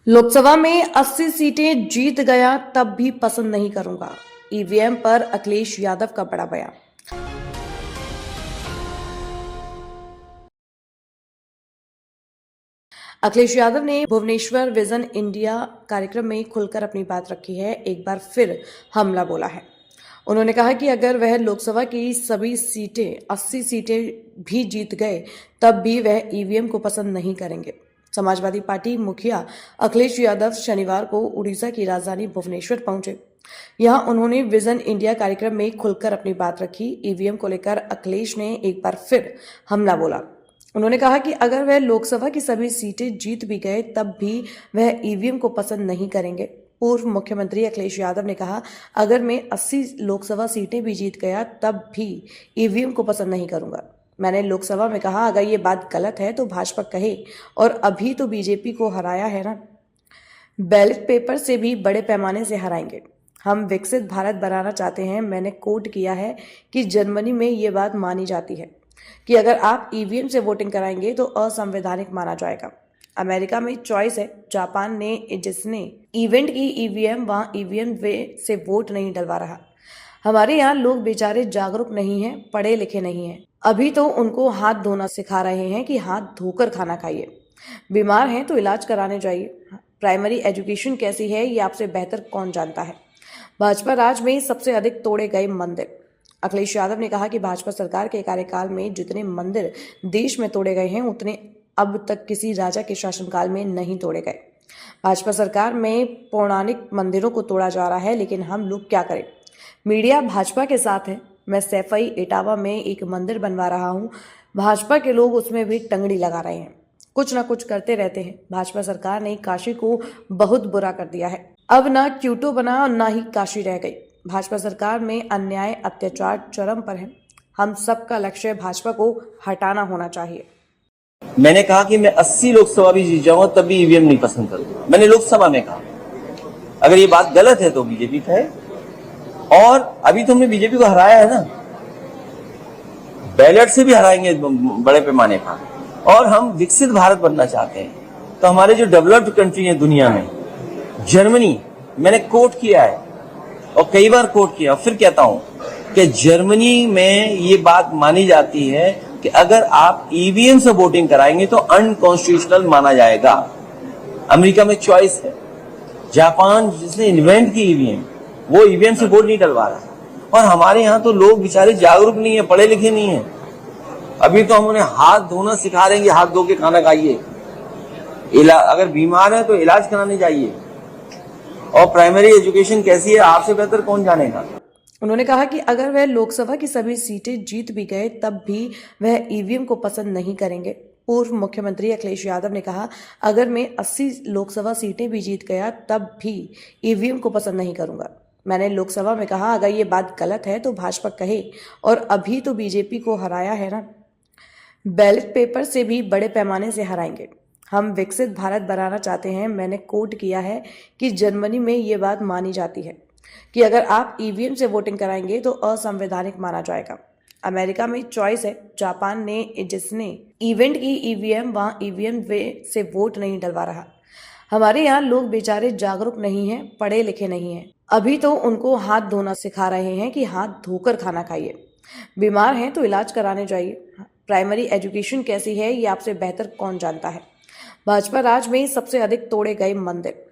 लोकसभा में 80 सीटें जीत गया तब भी पसंद नहीं करूंगा। ईवीएम पर अखिलेश यादव का बड़ा बयान। अखिलेश यादव ने भुवनेश्वर विजन इंडिया कार्यक्रम में खुलकर अपनी बात रखी है। एक बार फिर हमला बोला है। उन्होंने कहा कि अगर वह लोकसभा की सभी सीटें 80 सीटें भी जीत गए तब भी वह ईवीएम को पसंद नहीं करेंगे। समाजवादी पार्टी मुखिया अखिलेश यादव शनिवार को उड़ीसा की राजधानी भुवनेश्वर पहुंचे। यहां उन्होंने विजन इंडिया कार्यक्रम में खुलकर अपनी बात रखी। ईवीएम को लेकर अखिलेश ने एक बार फिर हमला बोला। उन्होंने कहा कि अगर वह लोकसभा की सभी सीटें जीत भी गए तब भी वह ईवीएम को पसंद नहीं करेंगे। पूर्व मुख्यमंत्री अखिलेश यादव ने कहा, अगर मैं 80 लोकसभा सीटें भी जीत गया तब भी ईवीएम को पसंद नहीं करूंगा। मैंने लोकसभा में कहा, अगर ये बात गलत है तो भाजपा कहे, और अभी तो बीजेपी को हराया है ना, बैलेट पेपर से भी बड़े पैमाने से हराएंगे। हम विकसित भारत बनाना चाहते हैं। मैंने कोट किया है कि जर्मनी में ये बात मानी जाती है कि अगर आप ईवीएम से वोटिंग कराएंगे तो असंवैधानिक माना जाएगा। अमेरिका में चॉइस है। जापान ने जिसने इवेंट की ईवीएम, वहां ईवीएम से वोट नहीं डलवा रहा। हमारे यहाँ लोग बेचारे जागरूक नहीं हैं, पढ़े लिखे नहीं हैं। अभी तो उनको हाथ धोना सिखा रहे हैं कि हाथ धोकर खाना खाइए। बीमार हैं तो इलाज कराने जाइए। प्राइमरी एजुकेशन कैसी है ये आपसे बेहतर कौन जानता है। भाजपा राज में सबसे अधिक तोड़े गए मंदिर। अखिलेश यादव ने कहा कि भाजपा सरकार के कार्यकाल में जितने मंदिर देश में तोड़े गए हैं उतने अब तक किसी राजा के शासनकाल में नहीं तोड़े गए। भाजपा सरकार में पौराणिक मंदिरों को तोड़ा जा रहा है, लेकिन हम लोग क्या करें। मीडिया भाजपा के साथ है। मैं सैफई इटावा में एक मंदिर बनवा रहा हूं। भाजपा के लोग उसमें भी टंगड़ी लगा रहे हैं, कुछ ना कुछ करते रहते हैं। भाजपा सरकार ने काशी को बहुत बुरा कर दिया है। अब ना क्यूटो बना और ना ही काशी रह गई। भाजपा सरकार में अन्याय अत्याचार चरम पर है। हम सबका लक्ष्य भाजपा को हटाना होना चाहिए। मैंने कहा कि मैं 80 लोकसभा भी जीत जाऊंगा तब भी ईवीएम नहीं पसंद करूंगा। मैंने लोकसभा में कहा, अगर ये बात गलत है तो बीजेपी कहे, और अभी तो हमने बीजेपी को हराया है ना, बैलेट से भी हराएंगे बड़े पैमाने पर। और हम विकसित भारत बनना चाहते हैं, तो हमारे जो डेवलप्ड कंट्री है दुनिया में, जर्मनी, मैंने कोट किया है और कई बार कोट किया और फिर कहता हूं कि जर्मनी में ये बात मानी जाती है कि अगर आप ईवीएम से वोटिंग कराएंगे तो अनकॉन्स्टिट्यूशनल माना जाएगा। अमेरिका में चॉइस है। जापान जिसने इन्वेंट की ईवीएम, वो ईवीएम से वोट नहीं डलवा रहा। और हमारे यहाँ तो लोग बेचारे जागरूक नहीं है, पढ़े लिखे नहीं है। अभी तो हम उन्हें हाथ धोना सिखा रहे हैं कि हाथ धो के खाना खाइए। अगर बीमार है तो इलाज कराने जाइए। और प्राइमरी एजुकेशन कैसी है आपसे बेहतर कौन जानेगा। उन्होंने कहा कि अगर वह लोकसभा की सभी सीटें जीत भी गए तब भी वह ईवीएम को पसंद नहीं करेंगे। पूर्व मुख्यमंत्री अखिलेश यादव ने कहा, अगर मैं 80 लोकसभा सीटें भी जीत गया तब भी ईवीएम को पसंद नहीं करूंगा। मैंने लोकसभा में कहा, अगर ये बात गलत है तो भाजपा कहे, और अभी तो बीजेपी को हराया है ना, बैलेट पेपर से भी बड़े पैमाने से हराएंगे। हम विकसित भारत बनाना चाहते हैं। मैंने कोट किया है कि जर्मनी में ये बात मानी जाती है कि अगर आप ईवीएम से वोटिंग कराएंगे तो असंवैधानिक माना जाएगा। अमेरिका में चॉइस है। जापान ने जिसने इवेंट की ईवीएम, वहां ईवीएम से वोट नहीं डलवा रहा। हमारे यहाँ लोग बेचारे जागरूक नहीं हैं, पढ़े लिखे नहीं हैं। अभी तो उनको हाथ धोना सिखा रहे हैं कि हाथ धोकर खाना खाइए। बीमार हैं तो इलाज कराने जाइए। प्राइमरी एजुकेशन कैसी है ये आपसे बेहतर कौन जानता है। भाजपा राज में सबसे अधिक तोड़े गए मंदिर।